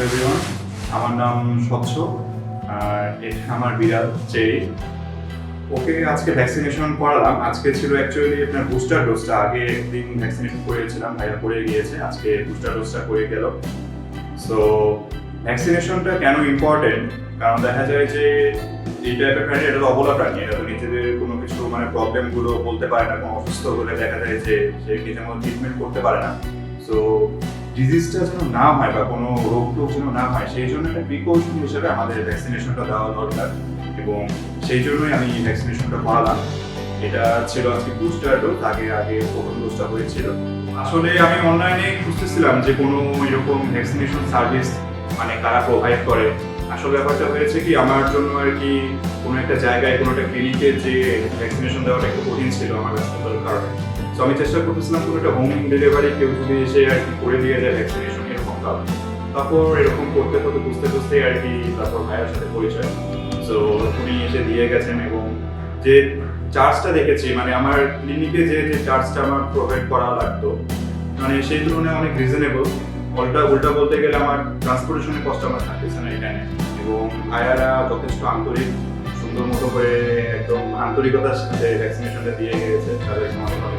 Everyone, আমার নাম স্বচ্ছ আর এটা আমার বিড়াল চেরি। ওকে আজকে ভ্যাকসিনেশন করালাম। আজকে ছিল অ্যাকচুয়ালি আপনার বুস্টার ডোজটা। আগে একদিন ভ্যাকসিনেশন করিয়েছিলাম, ভাইয়া করে গিয়েছে, আজকে বুস্টার ডোজটা করে গেল। সো ভ্যাকসিনেশনটা কেন ইম্পর্টেন্ট, কারণ দেখা যায় যে এই টাইপের প্রাণী, এটা তো অবলা প্রাণী, এটা তো নিজেদের কোনো কিছু প্রবলেমগুলো বলতে পারে না। কোনো অসুস্থ হলে দেখা যায় যে সে নিজের মতো ট্রিটমেন্ট করতে পারে না। সো ডিজিজটা যেন না হয় বা কোনো রোগ টোগ যেন না হয়, সেই জন্য একটা প্রিকশন হিসেবে আমাদের ভ্যাকসিনেশনটা দেওয়া দরকার, এবং সেই জন্যই আমি ভ্যাকসিনেশনটা করালাম। এটা ছিল আজকে বুস্টার ডোজ, আগে আগে প্রথম ডোজটা হয়েছিল। আসলে আমি অনলাইনে খুঁজতেছিলাম যে কোনো এরকম ভ্যাকসিনেশন সার্ভিস কারা প্রোভাইড করে। আসলে ব্যাপারটা হয়েছে কি, আমার জন্য আর কি কোনো একটা জায়গায় কোনো একটা ক্লিনিকে যে ভ্যাকসিনেশন দেওয়াটা একটু কঠিন ছিল আমার ব্যস্ততার কারণে। তো আমি চেষ্টা করতেছিলাম কোনো একটা হোম ডেলিভারি কেউ যদি এসে আর কি করে দিয়ে যায় ভ্যাকসিনেশন, এরকম কারণ। তারপর এরকম করতে করতে বুঝতে বুঝতে আর কি তারপর ভাইয়ের সাথে পরিচয়। তো উনি এসে দিয়ে গেছেন, এবং যে চার্জটা দেখেছি আমার ক্লিনিকে যে যে চার্জটা আমার প্রোভাইড করা লাগতো, সেই তুলনায় অনেক রিজনেবল। উল্টা উল্টা বলতে গেলে আমার ট্রান্সপোর্টেশনের কষ্ট আমার থাকতেছে না এখানে। এবং ভাইয়ারা যথেষ্ট আন্তরিক, সুন্দর মতো করে একদম আন্তরিকতার সাথে ভ্যাকসিনেশনটা দিয়ে গেছে, তাদের অনেক অনেক